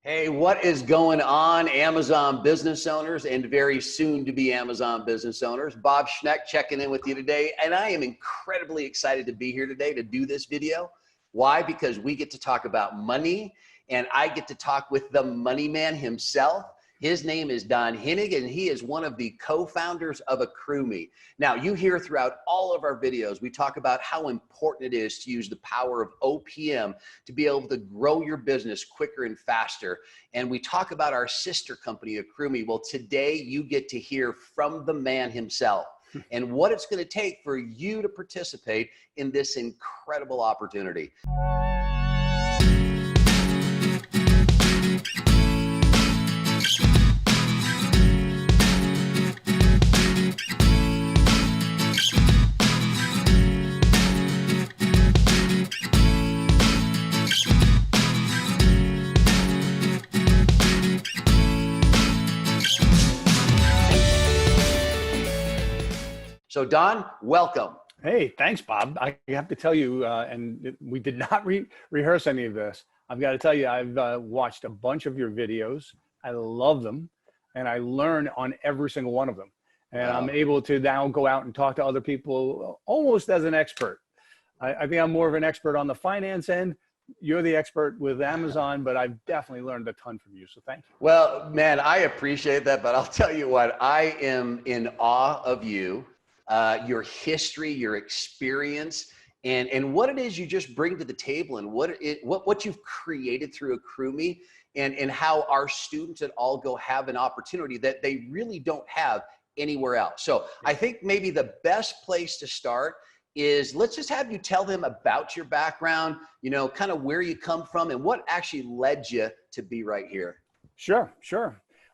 Hey, what is going on, Amazon business owners and very soon to be Amazon business owners? Bob Schneck checking in with you today. And I am incredibly excited to be here today to do this video. Why? Because we get to talk about money and I get to talk with the money man himself. His name is Don Henig, and he is one of the co-founders of AccrueMe. Now, you hear throughout all of our videos, we talk about how important it is to use the power of OPM to be able to grow your business quicker and faster. And we talk about our sister company, AccrueMe. Well, today you get to hear from the man himself and what it's going to take for you to participate in this incredible opportunity. So Don, welcome. Hey, thanks, Bob. I have to tell you, and we did not rehearse any of this. I've got to tell you, I've watched a bunch of your videos. I love them, and I learn on every single one of them. And Wow. I'm able to now go out and talk to other people almost as an expert. I think I'm more of an expert on the finance end. You're the expert with Amazon, but I've definitely learned a ton from you, so thank you. Well, man, I appreciate that, but I'll tell you what, I am in awe of you. Your history, your experience, and what it is you just bring to the table, and what you've created through AccrueMe, and how our students at ALGO have an opportunity that they really don't have anywhere else. So I think maybe the best place to start is let's just have you tell them about your background, you know, kind of where you come from and what actually led you to be right here. Sure.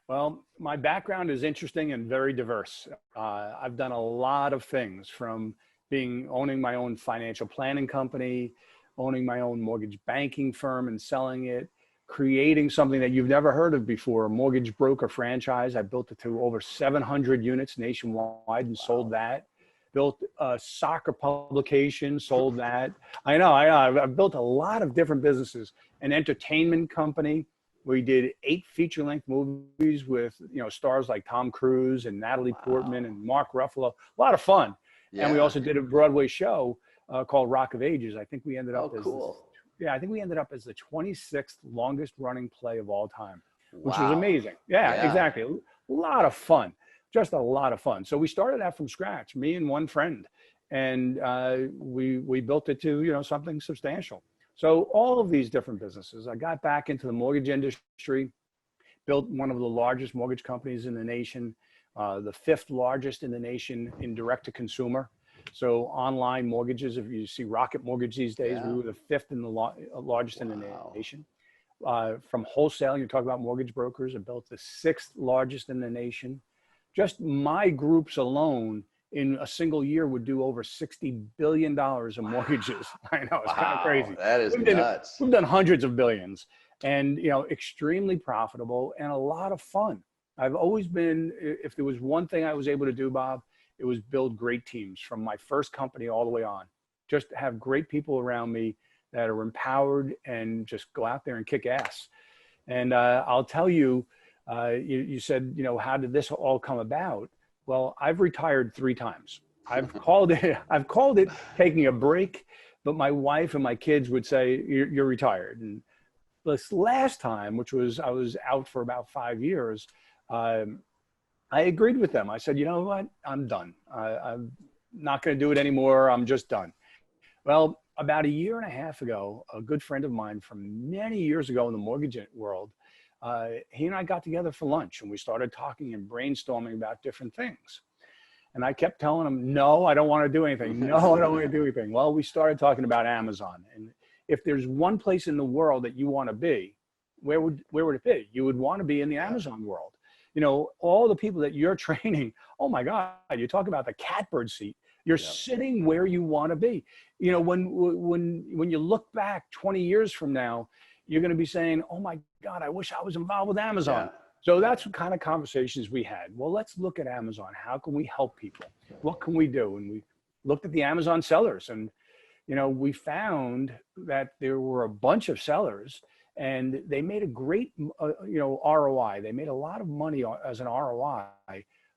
Well, my background is interesting and very diverse. I've done a lot of things, from owning my own financial planning company, owning my own mortgage banking firm and selling it, creating something that you've never heard of before, a mortgage broker franchise. I built it to over 700 units nationwide and sold that. Built a soccer publication, sold that. I know. I've built a lot of different businesses. An entertainment company. We did 8 feature-length movies with, you know, stars like Tom Cruise and Natalie Portman and Mark Ruffalo. A lot of fun. Yeah. And we also did a Broadway show called Rock of Ages. I think we ended up I think we ended up as the 26th longest running play of all time, which was amazing. Yeah, exactly. A lot of fun. Just a lot of fun. So we started out from scratch, me and one friend, and we built it to, you know, something substantial. So all of these different businesses, I got back into the mortgage industry, built one of the largest mortgage companies in the nation, the 5th largest in the nation in direct to consumer. So online mortgages, if you see Rocket Mortgage these days, we were the 5th and the largest in the nation. From wholesale, you talk about mortgage brokers, I built the 6th largest in the nation. Just my groups alone in a single year would do over $60 billion of mortgages. I know, it's kind of crazy. That is nuts. We've done hundreds of billions, and, you know, extremely profitable and a lot of fun. I've always been, if there was one thing I was able to do, Bob, it was build great teams from my first company all the way on. Just have great people around me that are empowered and just go out there and kick ass. And I'll tell you, you said, you know, how did this all come about? Well, I've retired 3 times. I've called it taking a break, but my wife and my kids would say, you're retired. And this last time, which was, I was out for about 5 years, I agreed with them. I said, you know what, I'm done. I'm not going to do it anymore. I'm just done. Well, about 1.5 years ago, a good friend of mine from many years ago in the mortgage world, he and I got together for lunch and we started talking and brainstorming about different things. And I kept telling him, no, I don't want to do anything. No, I don't want to do anything. Well, we started talking about Amazon. And if there's one place in the world that you want to be, where would it be? You would want to be in the Amazon world. You know, all the people that you're training, oh my God, you talk about the catbird seat. You're sitting where you want to be. You know, when you look back 20 years from now, you're going to be saying, oh my God, I wish I was involved with Amazon. So that's what kind of conversations we had. Well, let's look at Amazon. How can we help people? What can we do? And we looked at the Amazon sellers, and, you know, we found that there were a bunch of sellers and they made a great, ROI. They made a lot of money as an ROI.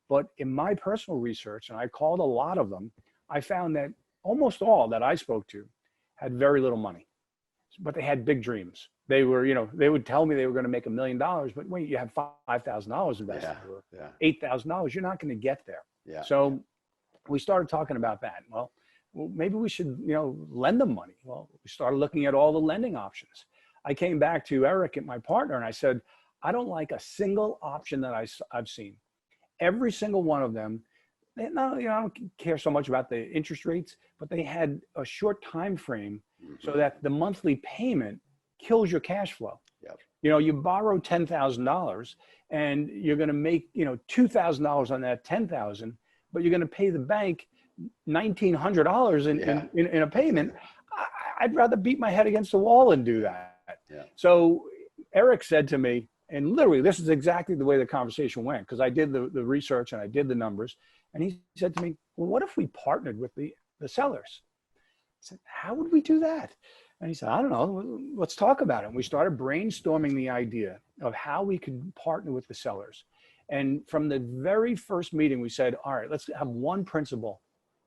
But in my personal research, and I called a lot of them, I found that almost all that I spoke to had very little money, but they had big dreams. They were, they would tell me they were going to make $1 million, but wait, you have $5,000 invested or $8,000, you're not going to get there. Yeah. So we started talking about that. Well, maybe we should, lend them money. Well, we started looking at all the lending options. I came back to Eric, my partner, and I said, I don't like a single option that I've seen. Every single one of them, I don't care so much about the interest rates, but they had a short time frame so that the monthly payment kills your cash flow. Yep. You borrow $10,000 and you're going to make, $2,000 on that $10,000, but you're going to pay the bank $1,900 in a payment. I'd rather beat my head against the wall and do that. Yeah. So Eric said to me, and literally this is exactly the way the conversation went, because I did the research and I did the numbers. And he said to me, well, what if we partnered with the sellers? I said, how would we do that? And he said, I don't know, let's talk about it. And we started brainstorming the idea of how we could partner with the sellers. And from the very first meeting, we said, all right, let's have one principle.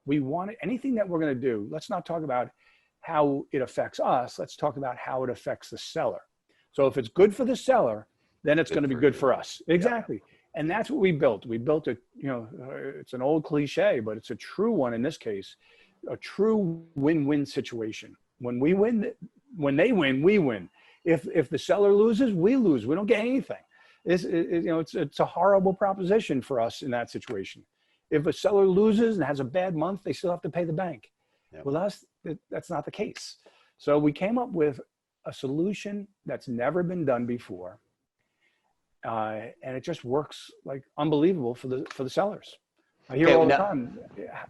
We want anything that we're going to do, let's not talk about how it affects us. Let's talk about how it affects the seller. So if it's good for the seller, then it's going to be good for us. Exactly. Yeah. And that's what we built. We built it's an old cliche, but it's a true one in this case, a true win-win situation. When we win, when they win, we win. If the seller loses, we lose. We don't get anything. It's a horrible proposition for us in that situation. If a seller loses and has a bad month, they still have to pay the bank. Yep. With us, that's not the case. So we came up with a solution that's never been done before. And it just works like unbelievable for the sellers. I hear all the time.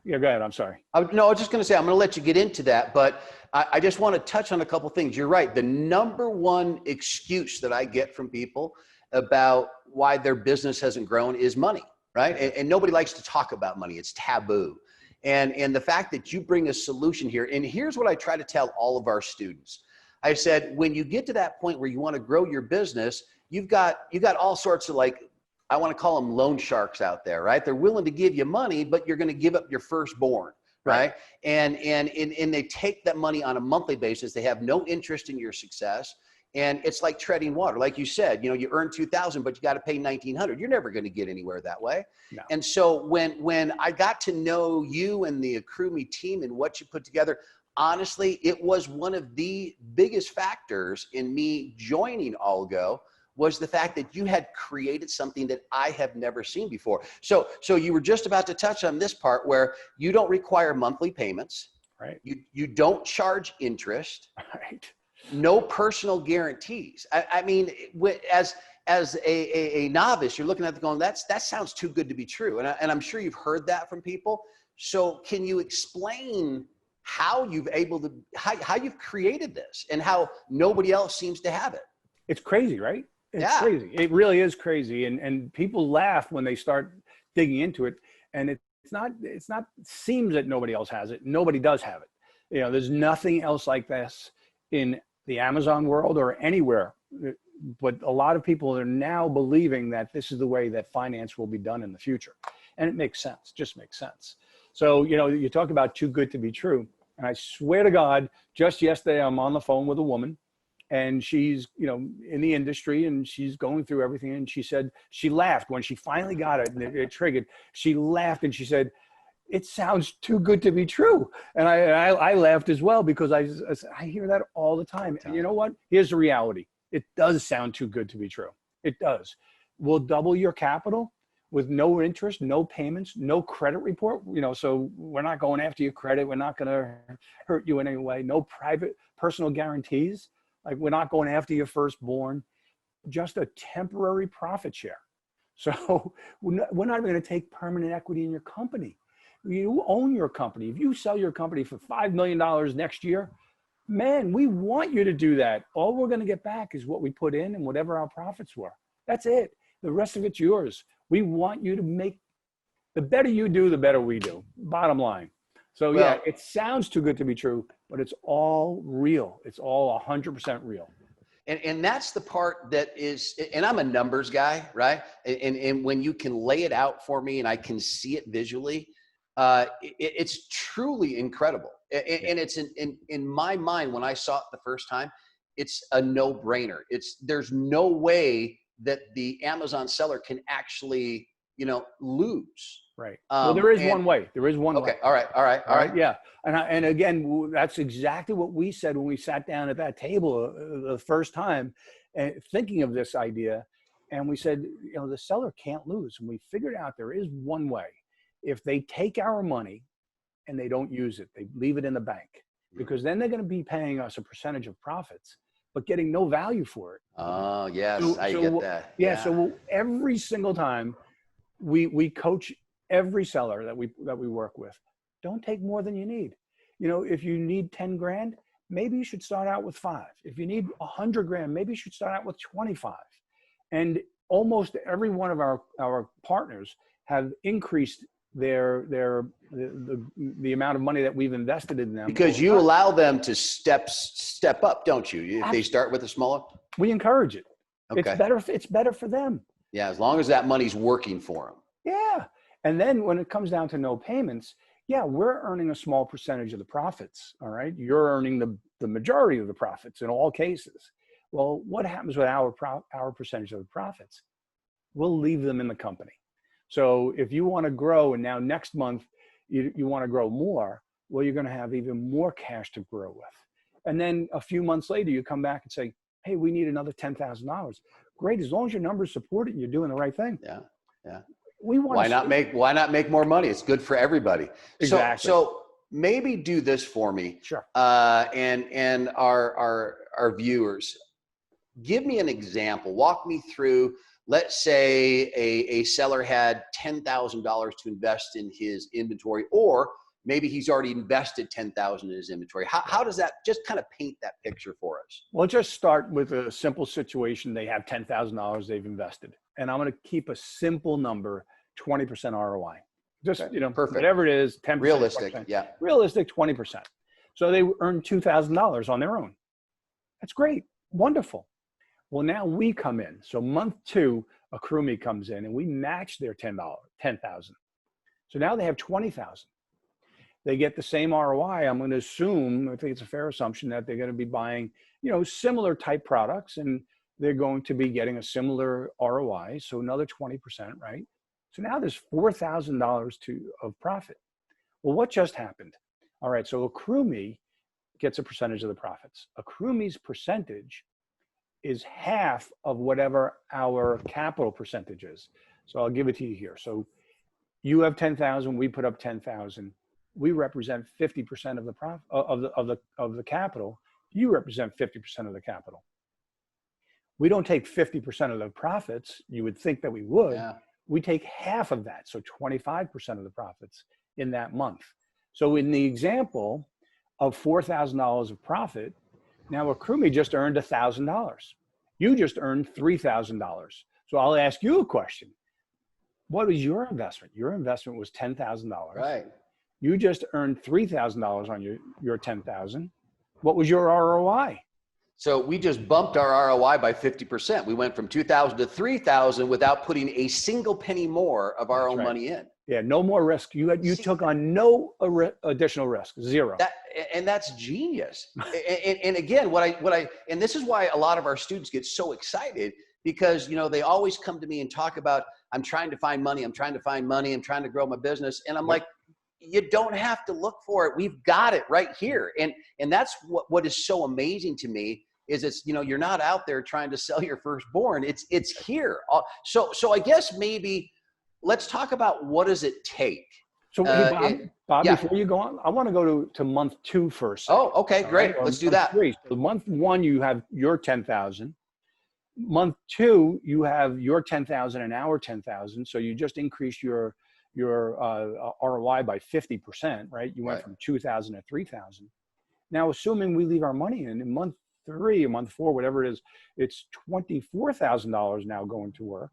Yeah, go ahead. I'm sorry. No, I was just going to say, I'm going to let you get into that, but I just want to touch on a couple things. You're right. The number one excuse that I get from people about why their business hasn't grown is money, right? And nobody likes to talk about money. It's taboo. And the fact that you bring a solution here, and here's what I try to tell all of our students. I said, when you get to that point where you want to grow your business, you've got all sorts of, like, I want to call them loan sharks out there, right? They're willing to give you money, but you're going to give up your firstborn, right? And they take that money on a monthly basis. They have no interest in your success. And it's like treading water. Like you said, you earn 2,000, but you got to pay 1,900. You're never going to get anywhere that way. No. And so when I got to know you and the AccrueMe team and what you put together, honestly, it was one of the biggest factors in me joining ALGO, was the fact that you had created something that I have never seen before. So you were just about to touch on this part where you don't require monthly payments. Right. You don't charge interest. Right. No personal guarantees. I mean, as a novice, you're looking at it going, that sounds too good to be true. And I'm sure you've heard that from people. So can you explain how you've created this and how nobody else seems to have it? It's crazy, right? It's crazy. It really is crazy. And people laugh when they start digging into it. And it's not seems that nobody else has it. Nobody does have it. There's nothing else like this in the Amazon world or anywhere. But a lot of people are now believing that this is the way that finance will be done in the future. And it makes sense, just makes sense. So, you talk about too good to be true. And I swear to God, just yesterday, I'm on the phone with a woman. And she's, in the industry, and she's going through everything. And she said, she laughed when she finally got it and it triggered. She laughed and she said, it sounds too good to be true. And I laughed as well, because I hear that all the time. And you know what? Here's the reality. It does sound too good to be true. It does. We'll double your capital with no interest, no payments, no credit report. So we're not going after your credit. We're not going to hurt you in any way. No private personal guarantees. Like, we're not going after your firstborn, just a temporary profit share. So we're not even going to take permanent equity in your company. You own your company. If you sell your company for $5 million next year, man, we want you to do that. All we're going to get back is what we put in and whatever our profits were. That's it. The rest of it's yours. We want you to make, the better you do, the better we do. Bottom line. So yeah, it sounds too good to be true, but it's all real. It's all 100% real. And that's the part that is, and I'm a numbers guy, right? And when you can lay it out for me and I can see it visually, it's truly incredible. And it's in my mind, when I saw it the first time, it's a no-brainer. There's no way that the Amazon seller can actually, lose. Right. Well, there is one way. There is one way. Okay. All right. Yeah. And again, that's exactly what we said when we sat down at that table the first time, thinking of this idea. And we said, the seller can't lose. And we figured out there is one way. If they take our money and they don't use it, they leave it in the bank, because then they're going to be paying us a percentage of profits, but getting no value for it. Oh, yes. I get that. Yeah. So every single time we coach every seller that we work with, don't take more than you need. If you need 10 grand, maybe you should start out with 5. If you need 100 grand, maybe you should start out with 25. And almost every one of our partners have increased the amount of money that we've invested in them. Because you allow them to step up, don't you? If they start with a smaller, we encourage it. Okay. It's better for them. Yeah, as long as that money's working for them. Yeah. And then when it comes down to no payments, yeah, we're earning a small percentage of the profits. All right. You're earning the majority of the profits in all cases. Well, what happens with our percentage of the profits? We'll leave them in the company. So if you want to grow, and now next month you want to grow more, well, you're going to have even more cash to grow with. And then a few months later, you come back and say, hey, we need another $10,000. Great. As long as your numbers support it, you're doing the right thing. Yeah. Yeah. Why not make more money? It's good for everybody. Exactly. So maybe do this for me. Sure. And our viewers, give me an example. Walk me through, let's say a seller had $10,000 to invest in his inventory, or maybe he's already invested $10,000 in his inventory. How does that, just kind of paint that picture for us? Well, just start with a simple situation. They have $10,000 they've invested. And I'm going to keep a simple number, 20% ROI. Just, Perfect. Whatever it is, 10%. Realistic, 20%. yeah. Realistic, 20%. So they earned $2,000 on their own. That's great. Wonderful. Well, now we come in. So month 2, AccrueMe comes in and we match their $10,000. So now they have $20,000. They get the same ROI. I'm going to assume, I think it's a fair assumption, that they're going to be buying, similar type products, and they're going to be getting a similar ROI. So another 20%, right? So now there's $4,000 of profit. Well, what just happened? All right. So AccrueMe gets a percentage of the profits. AccrueMe's percentage is half of whatever our capital percentage is. So I'll give it to you here. So you have 10,000, we put up 10,000. We represent 50% of the profit of the capital. You represent 50% of the capital. We don't take 50% of the profits. You would think that we would. Yeah. We take half of that, so 25% of the profits in that month. So in the example of $4,000 of profit, now AccrueMe just earned $1,000. You just earned $3,000. So I'll ask you a question. What was your investment? Your investment was $10,000. Right. You just earned $3,000 on your 10,000. What was your ROI? So we just bumped our ROI by 50%. We went from 2,000 to 3,000 without putting a single penny more of our own money in. Yeah, no more risk. You took on no additional risk, zero. And that's genius. and again, and this is why a lot of our students get so excited, because they always come to me and talk about, I'm trying to find money, I'm trying to grow my business, and I'm like, you don't have to look for it. We've got it right here. And that's what is so amazing to me, is it's, you're not out there trying to sell your firstborn. It's here. So I guess maybe let's talk about, what does it take? So Bob, yeah. Before you go on, I want to go to month 2 first. Oh, okay, great. Right? Let's do that. 3. So month 1, you have your 10,000. Month 2, you have your 10,000 and our 10,000. So you just increased your ROI by 50%, right? You went from 2,000 to 3,000. Now, assuming we leave our money in month 3 or month 4, whatever it is, it's $24,000 now going to work.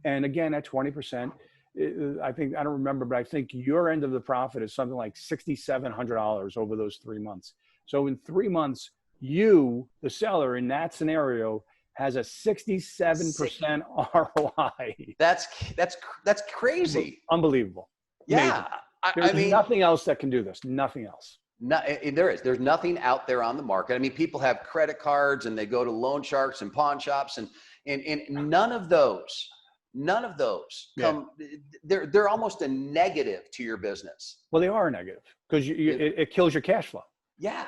And again, at 20%, I don't remember, but I think your end of the profit is something like $6,700 over those 3 months. So in 3 months, you, the seller in that scenario, has a 67% ROI. That's crazy. Unbelievable. Yeah. Amazing. There's I mean, nothing else that can do this. Nothing else. no, there's nothing out there on the market. I mean, people have credit cards and they go to loan sharks and pawn shops and none of those Yeah. come, they're almost a negative to your business. Well, they are a negative because it kills your cash flow. Yeah.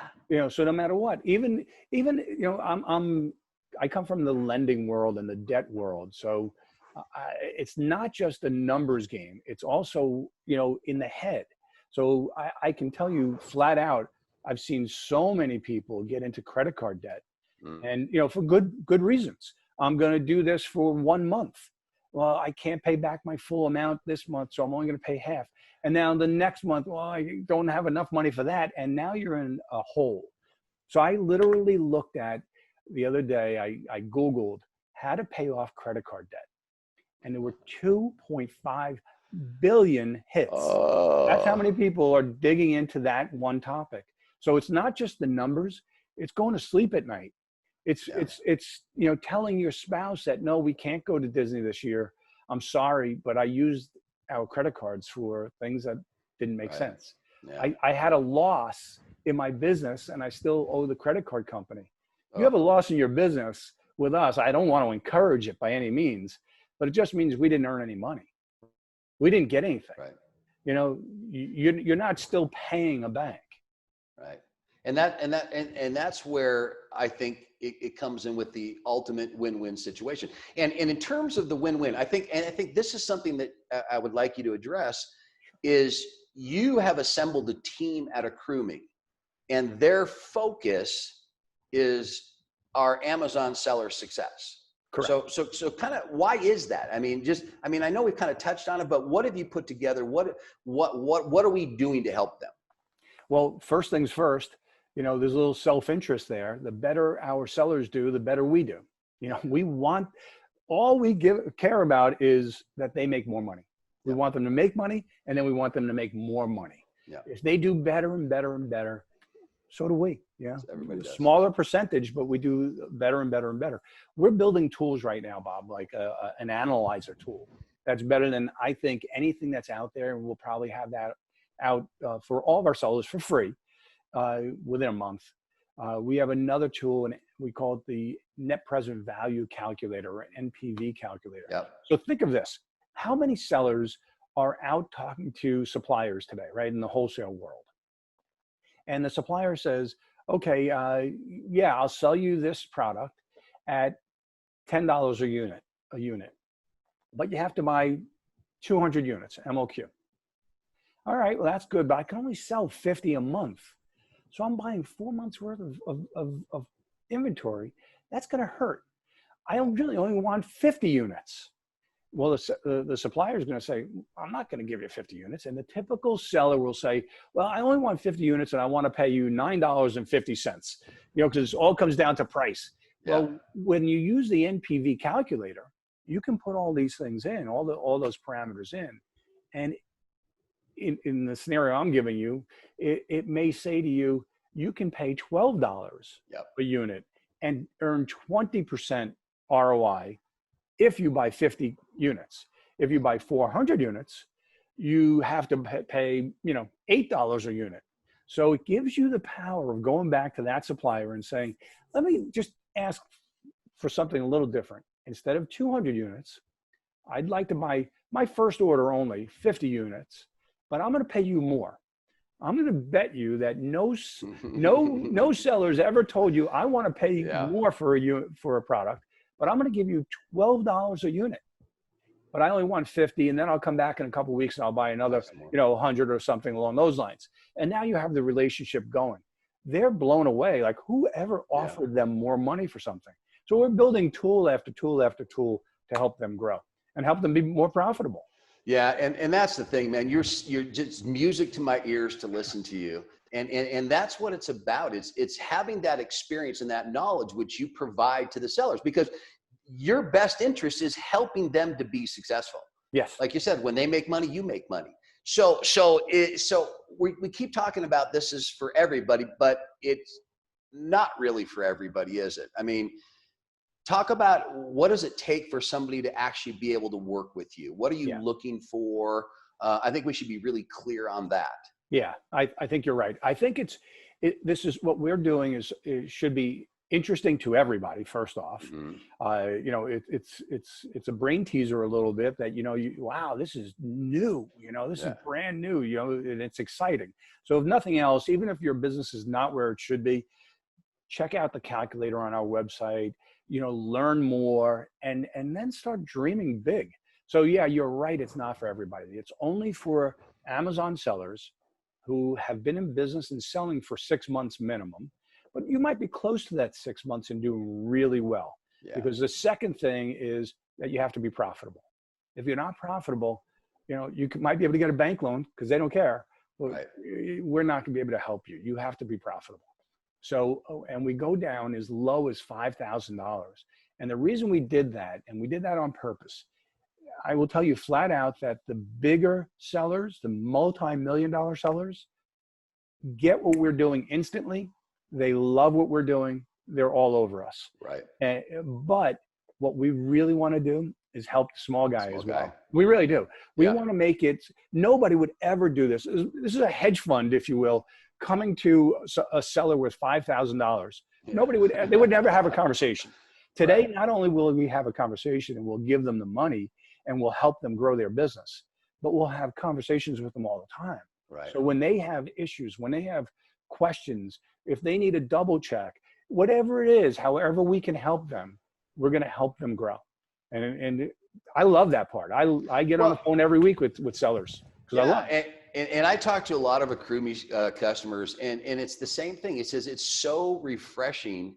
So no matter what, even I come from the lending world and the debt world. So it's not just a numbers game. It's also, in the head. So I can tell you flat out, I've seen so many people get into credit card debt and, for good reasons. I'm going to do this for 1 month. Well, I can't pay back my full amount this month, so I'm only going to pay half. And now the next month, well, I don't have enough money for that. And now you're in a hole. So I literally looked at the other day, I Googled how to pay off credit card debt. And there were 2.5 billion hits. Oh. That's how many people are digging into that one topic. So it's not just the numbers, it's going to sleep at night. It's telling your spouse that, no, we can't go to Disney this year. I'm sorry, but I used our credit cards for things that didn't make sense. Yeah. I had a loss in my business and I still owe the credit card company. You have a loss in your business with us. I don't want to encourage it by any means, but it just means we didn't earn any money. We didn't get anything. Right. You're not still paying a bank. Right. And that's where I think it comes in with the ultimate win-win situation. And in terms of the win-win, I think this is something that I would like you to address is you have assembled a team at AccrueMe and their focus is our Amazon seller success. Correct. So kind of why is that? I mean, I know we've kind of touched on it, but what have you put together? What are we doing to help them? Well, first things first, there's a little self-interest there. The better our sellers do, the better we do. We want, all we care about is that they make more money. We want them to make money, and then we want them to make more money. Yeah. If they do better and better and better, so do we. Yeah. Everybody does. Smaller percentage, but we do better and better and better. We're building tools right now, Bob, like an analyzer tool that's better than I think anything that's out there. And we'll probably have that out for all of our sellers for free within a month. We have another tool, and we call it the Net Present Value Calculator, or NPV calculator. Yep. So think of this. How many sellers are out talking to suppliers today, right, in the wholesale world? And the supplier says, okay, yeah, I'll sell you this product at $10 a unit, but you have to buy 200 units, MOQ. All right, well, that's good, but I can only sell 50 a month. So I'm buying 4 months worth of inventory. That's going to hurt. I really only want 50 units. Well, the supplier is going to say, I'm not going to give you 50 units. And the typical seller will say, well, I only want 50 units and I want to pay you $9.50, because it all comes down to price. Yeah. Well, when you use the NPV calculator, you can put all these things in, all those parameters in. And in the scenario I'm giving you, it may say to you, you can pay $12 a unit and earn 20% ROI if you buy 50 units. If you buy 400 units, you have to pay, $8 a unit. So it gives you the power of going back to that supplier and saying, let me just ask for something a little different. Instead of 200 units, I'd like to buy my first order only 50 units, but I'm going to pay you more. I'm going to bet you that no seller's ever told you, I want to pay more for a product, but I'm going to give you $12 a unit. But I only want 50, and then I'll come back in a couple of weeks and I'll buy another, 100 or something along those lines. And now you have the relationship going. They're blown away. Like, whoever offered them more money for something? So we're building tool after tool after tool to help them grow and help them be more profitable. Yeah, and that's the thing, man. You're just music to my ears to listen to you. And that's what it's about. It's having that experience and that knowledge which you provide to the sellers, because your best interest is helping them to be successful. Yes. Like you said, when they make money, you make money. So we keep talking about this is for everybody, but not really for everybody, is it? I mean, talk about what does it take for somebody to actually be able to work with you? What are you Yeah. looking for? I think we should be really clear on that. Yeah, I think you're right. I think this is what we're doing it should be interesting to everybody. First off, Mm-hmm. it's a brain teaser a little bit that, wow, this is new, this is brand new, and it's exciting. So if nothing else, even if your business is not where it should be, check out the calculator on our website, learn more, and then start dreaming big. So yeah, you're right. It's not for everybody. It's only for Amazon sellers who have been in business and selling for 6 months minimum, but you might be close to that 6 months and doing really well. Yeah. Because the second thing is that you have to be profitable. If you're not profitable, might be able to get a bank loan because they don't care, but we're not going to be able to help you. You have to be profitable. So, and we go down as low as $5,000. And the reason we did that, and we did that on purpose, I will tell you flat out that the bigger sellers, the multi-million-dollar sellers, get what we're doing instantly. They love what we're doing. They're all over us. Right. But what we really want to do is help the small guy as well. We really do. We want to make it, nobody would ever do this. This is a hedge fund, if you will, coming to a seller with $5,000. Yeah. They would never have a conversation. Today, not only will we have a conversation and we'll give them the money and we'll help them grow their business, but we'll have conversations with them all the time. Right. So when they have issues, when they have questions, if they need a double check, whatever it is, however we can help them, we're going to help them grow. And I love that part. I get on the phone every week with sellers because I love it. And I talk to a lot of AccrueMe customers, and it's the same thing. It says it's so refreshing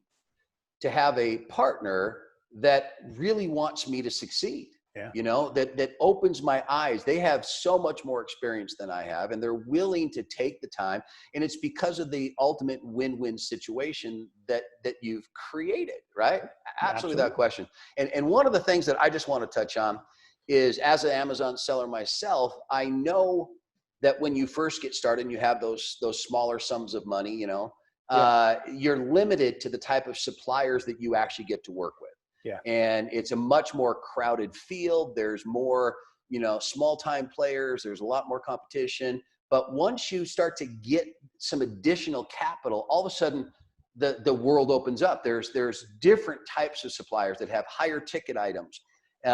to have a partner that really wants me to succeed. Yeah. That opens my eyes. They have so much more experience than I have, and they're willing to take the time. And it's because of the ultimate win-win situation that you've created, right? Absolutely. Without question. And one of the things that I just want to touch on is, as an Amazon seller myself, I know that when you first get started and you have those smaller sums of money, you're limited to the type of suppliers that you actually get to work with. Yeah. And it's a much more crowded field. There's more, small time players. There's a lot more competition. But once you start to get some additional capital, all of a sudden the world opens up. There's different types of suppliers that have higher ticket items.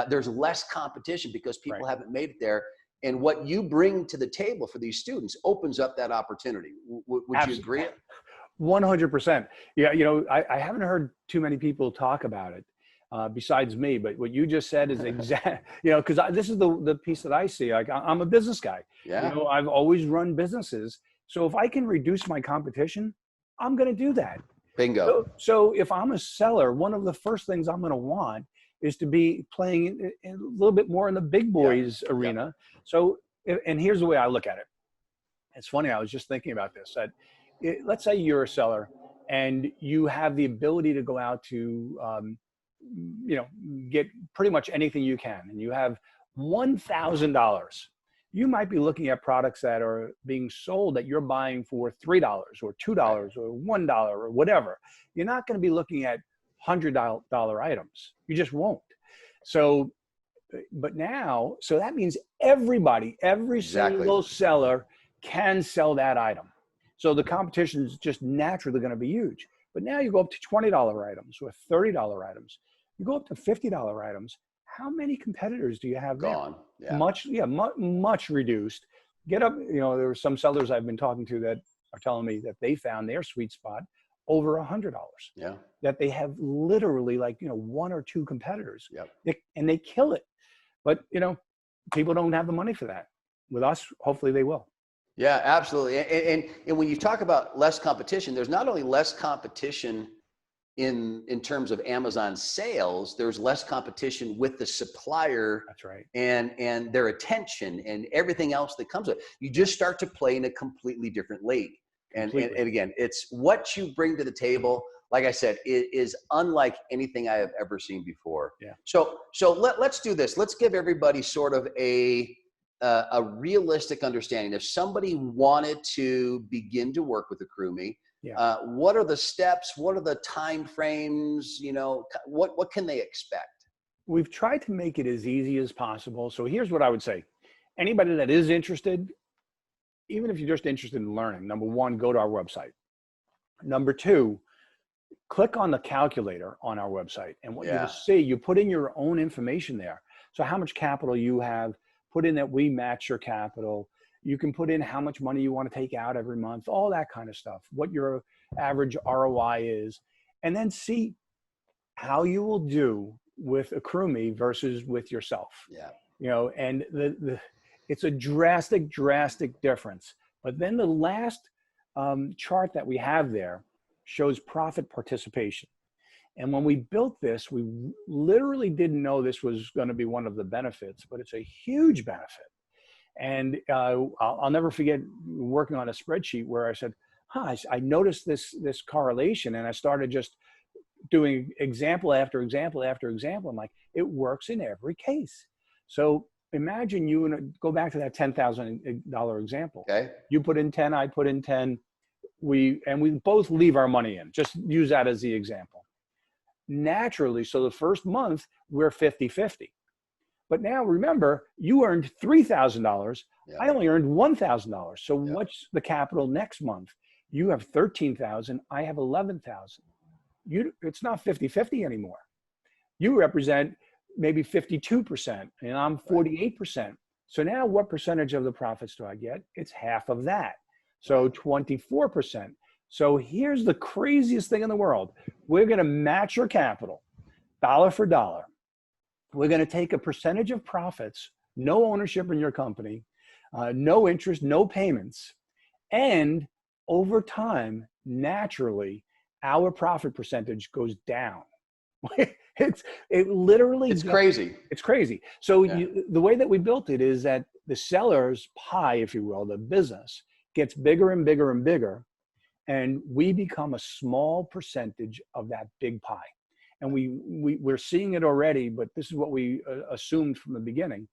There's less competition because people haven't made it there. And what you bring to the table for these students opens up that opportunity. Would you agree? 100%. Yeah. I haven't heard too many people talk about it. Besides me, but what you just said is exact, because this is the piece that I see. Like, I'm a business guy. Yeah. I've always run businesses. So if I can reduce my competition, I'm going to do that. Bingo. So if I'm a seller, one of the first things I'm going to want is to be playing a little bit more in the big boys arena. Yeah. So, and here's the way I look at it. It's funny. I was just thinking about this, that let's say you're a seller and you have the ability to go out to, get pretty much anything you can, and you have $1,000. You might be looking at products that are being sold that you're buying for $3 or $2 or $1 or whatever. You're not going to be looking at $100 items. You just won't. So, but now, so that means everybody, every single seller can sell that item. So the competition is just naturally going to be huge. But now you go up to $20 items or $30 items. You go up to $50 items. How many competitors do you have there? Gone. Yeah. Much reduced. Get up, there are some sellers I've been talking to that are telling me that they found their sweet spot over $100. Yeah. That they have literally one or two competitors. Yep. And they kill it. But, people don't have the money for that. With us, hopefully they will. Yeah, absolutely. And when you talk about less competition, there's not only less competition in terms of Amazon sales, there's less competition with the supplier. That's right. And their attention and everything else that comes with it. You just start to play in a completely different league. And again, it's what you bring to the table. Like I said, it is unlike anything I have ever seen before. Yeah. So let's do this. Let's give everybody sort of a realistic understanding. If somebody wanted to begin to work with AccrueMe, Yeah. What are the steps? What are the time frames? You know, what can they expect? We've tried to make it as easy as possible. So here's what I would say. Anybody that is interested, even if you're just interested in learning, number one, go to our website. Number two, click on the calculator on our website. And what you'll see, you put in your own information there. So how much capital you have, put in that we match your capital. You can put in how much money you want to take out every month, all that kind of stuff, what your average ROI is, and then see how you will do with AccrueMe versus with yourself. Yeah. You know, and it's a drastic difference. But then the last chart that we have there shows profit participation. And when we built this, we literally didn't know this was going to be one of the benefits, but it's a huge benefit. And I'll never forget working on a spreadsheet where I said, I noticed this correlation, and I started just doing example after example after example. I'm like, it works in every case. So imagine you, and go back to that $10,000 example. Okay. You put in 10, I put in 10. We both leave our money in. Just use that as the example. Naturally, so the first month, we're 50-50. But now remember, you earned $3,000. I only earned $1,000. So what's the capital next month? You have 13,000. I have 11,000. It's not 50-50 anymore. You represent maybe 52%, and I'm 48%. So now what percentage of the profits do I get? It's half of that. So 24%. So here's the craziest thing in the world. We're going to match your capital, dollar for dollar. We're going to take a percentage of profits, no ownership in your company, no interest, no payments. And over time, naturally, our profit percentage goes down. It's crazy. It's crazy. So the way that we built it is that the seller's pie, if you will, the business, gets bigger and bigger and bigger, and we become a small percentage of that big pie. And we're seeing it already, but this is what we assumed from the beginning,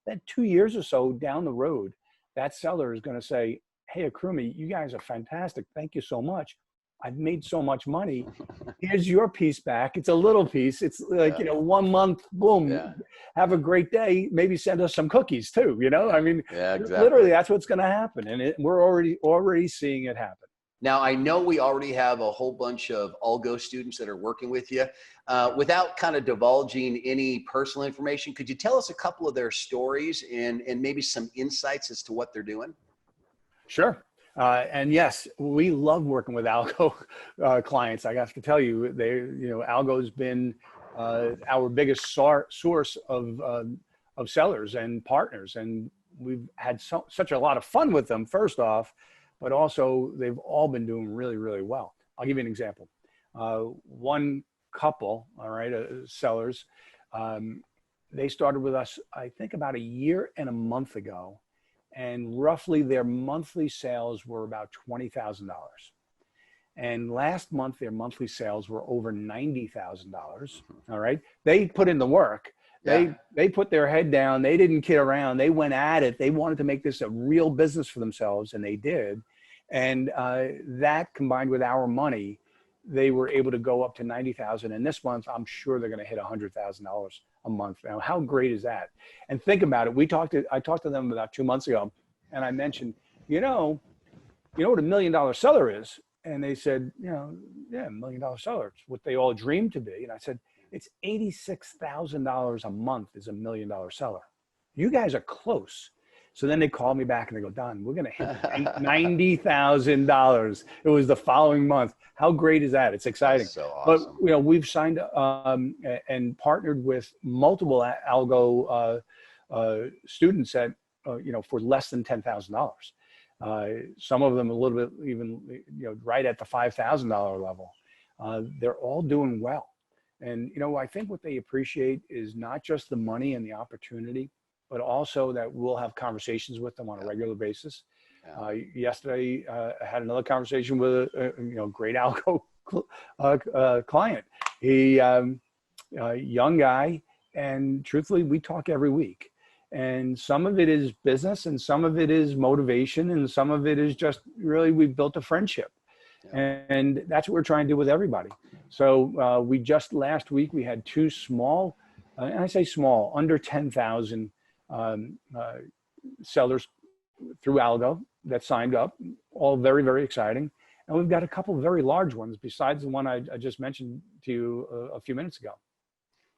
that 2 years or so down the road, that seller is going to say, hey, AccrueMe, you guys are fantastic. Thank you so much. I've made so much money. Here's your piece back. It's a little piece. It's like, 1 month, boom, have a great day. Maybe send us some cookies too, I mean, literally that's what's going to happen. And we're already seeing it happen. Now, I know we already have a whole bunch of ALGO students that are working with you. Without kind of divulging any personal information, could you tell us a couple of their stories and maybe some insights as to what they're doing? Sure. And yes, we love working with ALGO clients. I have to tell you, ALGO has been our biggest source of sellers and partners, and we've had such a lot of fun with them. First off, but also they've all been doing really, really well. I'll give you an example. One couple, sellers, they started with us, I think, about 1.5 years ago. And roughly their monthly sales were about $20,000. And last month, their monthly sales were over $90,000. All right. They put in the work. They put their head down. They didn't kid around. They went at it. They wanted to make this a real business for themselves, and they did. And that combined with our money, they were able to go up to $90,000. And this month, I'm sure they're going to hit $100,000 a month. Now, how great is that? And think about it. I talked to them about 2 months ago, and I mentioned, you know what $1 million seller is? And they said, $1 million seller. It's what they all dream to be. And I said, it's $86,000 a month is $1 million seller. You guys are close. So then they called me back and they go, Don, we're going to hit $90,000. It was the following month. How great is that? It's exciting. That's so awesome. But we've signed and partnered with multiple ALGO students at for less than $10,000. Some of them a little bit even right at the $5,000 level. They're all doing well. And I think what they appreciate is not just the money and the opportunity, but also that we'll have conversations with them on a regular basis. Yesterday, I had another conversation with a great ALGO client. He, young guy, and truthfully, we talk every week. And some of it is business, and some of it is motivation, and some of it is just really we've built a friendship. And that's what we're trying to do with everybody. So we just last week, we had two small, and I say small, under 10,000 sellers through ALGO that signed up, all very, very exciting. And we've got a couple of very large ones besides the one I just mentioned to you a few minutes ago.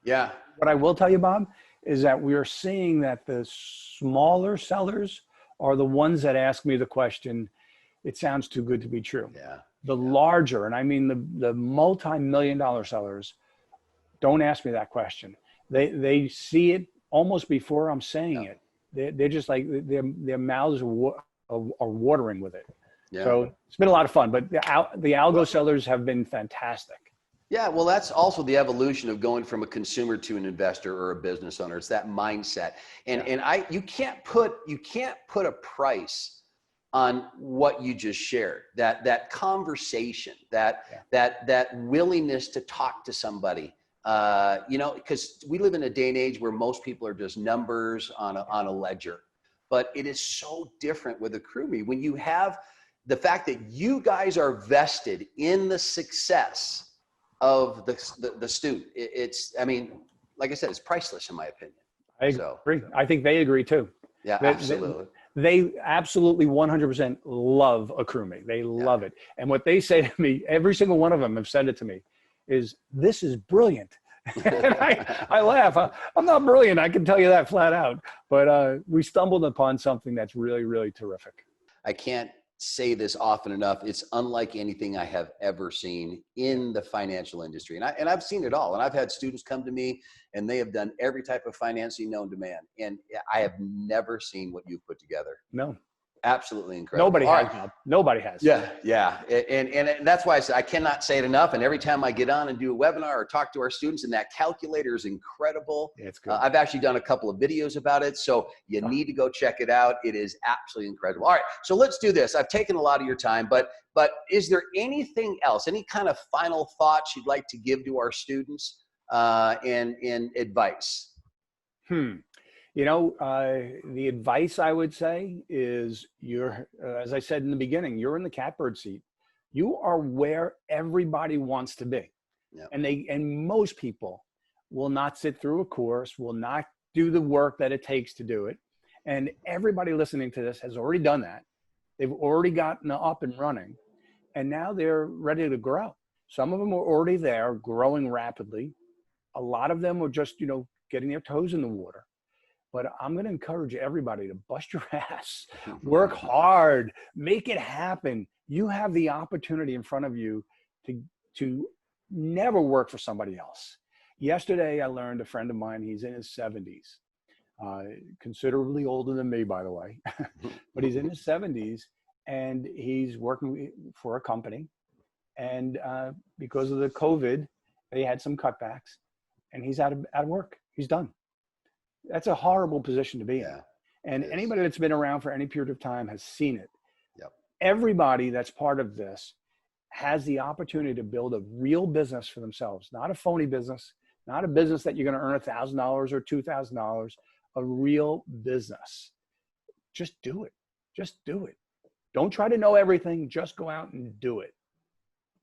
Yeah. What I will tell you, Bob, is that we are seeing that the smaller sellers are the ones that ask me the question, it sounds too good to be true. Yeah. The larger, and I mean the multi-million-dollar sellers, don't ask me that question. They see it almost before I'm saying it. They're just like, their mouths are watering with it. Yeah. So it's been a lot of fun, but the ALGO sellers have been fantastic. Yeah, well, that's also the evolution of going from a consumer to an investor or a business owner. It's that mindset, and you can't put a price on what you just shared. That conversation, that willingness to talk to somebody. Because we live in a day and age where most people are just numbers on a ledger, but it is so different with AccrueMe when you have the fact that you guys are vested in the success of the student. I mean, like I said, it's priceless in my opinion. I agree. I think they agree too. Yeah, absolutely. They absolutely 100% love AccrueMe. They love it. And what they say to me, every single one of them have said it to me, is this is brilliant. And I laugh. I'm not brilliant. I can tell you that flat out. But we stumbled upon something that's really, really terrific. I can't say this often enough. It's unlike anything I have ever seen in the financial industry. And I've seen it all. And I've had students come to me and they have done every type of financing known to man. And I have never seen what you've put together. No. Absolutely incredible. Nobody has, Bob. Nobody has. Yeah, yeah. And that's why I said I cannot say it enough. And every time I get on and do a webinar or talk to our students, and that calculator is incredible. Yeah, it's good. I've actually done a couple of videos about it. So you need to go check it out. It is absolutely incredible. All right, so let's do this. I've taken a lot of your time, but is there anything else, any kind of final thoughts you'd like to give to our students and advice? The advice I would say is as I said in the beginning, you're in the catbird seat. You are where everybody wants to be. Yep. And most people will not sit through a course, will not do the work that it takes to do it. And everybody listening to this has already done that. They've already gotten up and running, and now they're ready to grow. Some of them are already there, growing rapidly. A lot of them are just, getting their toes in the water. But I'm going to encourage everybody to bust your ass, work hard, make it happen. You have the opportunity in front of you to never work for somebody else. Yesterday, I learned a friend of mine, he's in his 70s, considerably older than me, by the way, but he's in his 70s and he's working for a company. And because of the COVID, they had some cutbacks and he's out of work. He's done. That's a horrible position to be in. And anybody that's been around for any period of time has seen it. Yep. Everybody that's part of this has the opportunity to build a real business for themselves, not a phony business, not a business that you're going to earn $1,000 or $2,000, a real business. Just do it. Just do it. Don't try to know everything. Just go out and do it.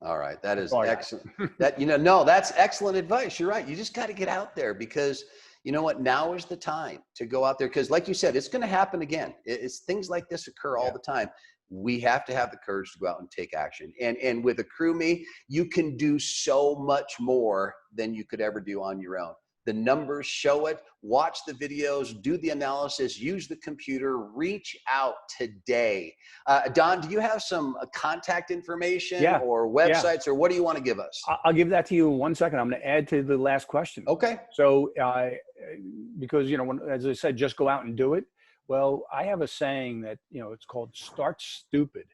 All right. That is excellent. That's excellent advice. You're right. You just got to get out there because you know what? Now is the time to go out there because like you said, it's going to happen again. It's things like this occur all the time. We have to have the courage to go out and take action. And with AccrueMe, you can do so much more than you could ever do on your own. The numbers show it. Watch the videos, do the analysis, use the computer, reach out today. Don, do you have some contact information or websites or what do you want to give us? I'll give that to you in 1 second. I'm going to add to the last question. Okay. So because, as I said, just go out and do it. Well, I have a saying that, it's called start stupid.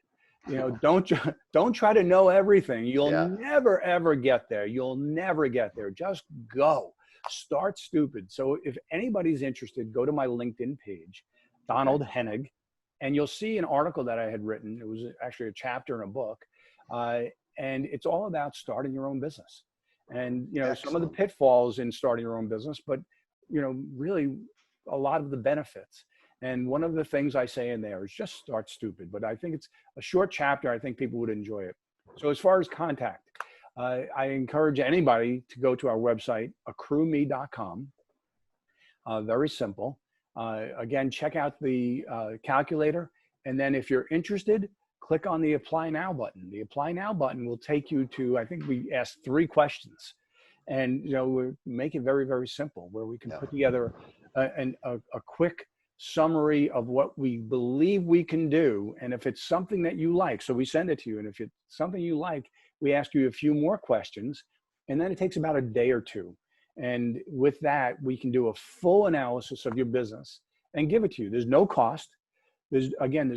Don't try to know everything. You'll never, ever get there. You'll never get there. Just go. Start stupid. So if anybody's interested, go to my LinkedIn page, Donald Henig, and you'll see an article that I had written. It was actually a chapter in a book. And it's all about starting your own business. And, some of the pitfalls in starting your own business, but, really a lot of the benefits. And one of the things I say in there is just start stupid. But I think it's a short chapter. I think people would enjoy it. So as far as contact, I encourage anybody to go to our website, AccrueMe.com. Very simple. Again, check out the calculator. And then if you're interested, click on the Apply Now button. The Apply Now button will take you to, I think we asked 3 questions. And, you know, we make it very, very simple, where we can put together a quick summary of what we believe we can do. And if it's something that you like, so we send it to you. And if it's something you like, we ask you a few more questions. And then it takes about a day or 2. And with that, we can do a full analysis of your business and give it to you. There's no cost. There's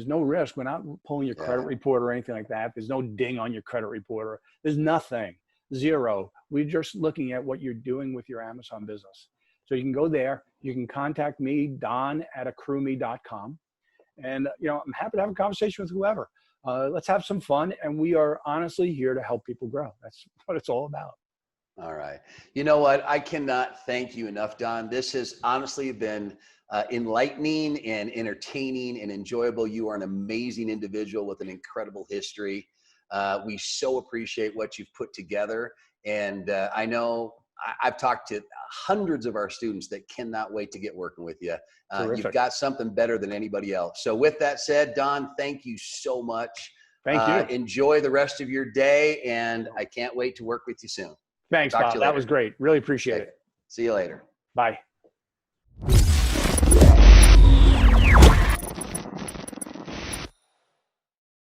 no risk. We're not pulling your credit report or anything like that. There's no ding on your credit report. There's nothing. 0. We're just looking at what you're doing with your Amazon business. So you can go there. You can contact me, don@accrueme.com. And, you know, I'm happy to have a conversation with whoever. Let's have some fun. And we are honestly here to help people grow. That's what it's all about. All right. You know what? I cannot thank you enough, Don. This has honestly been enlightening and entertaining and enjoyable. You are an amazing individual with an incredible history. We so appreciate what you've put together. And I know I've talked to hundreds of our students that cannot wait to get working with you. You've got something better than anybody else. So with that said, Don, thank you so much. Thank you. Enjoy the rest of your day. And I can't wait to work with you soon. Thanks, Bob. That was great. Really appreciate it. See you later. Bye.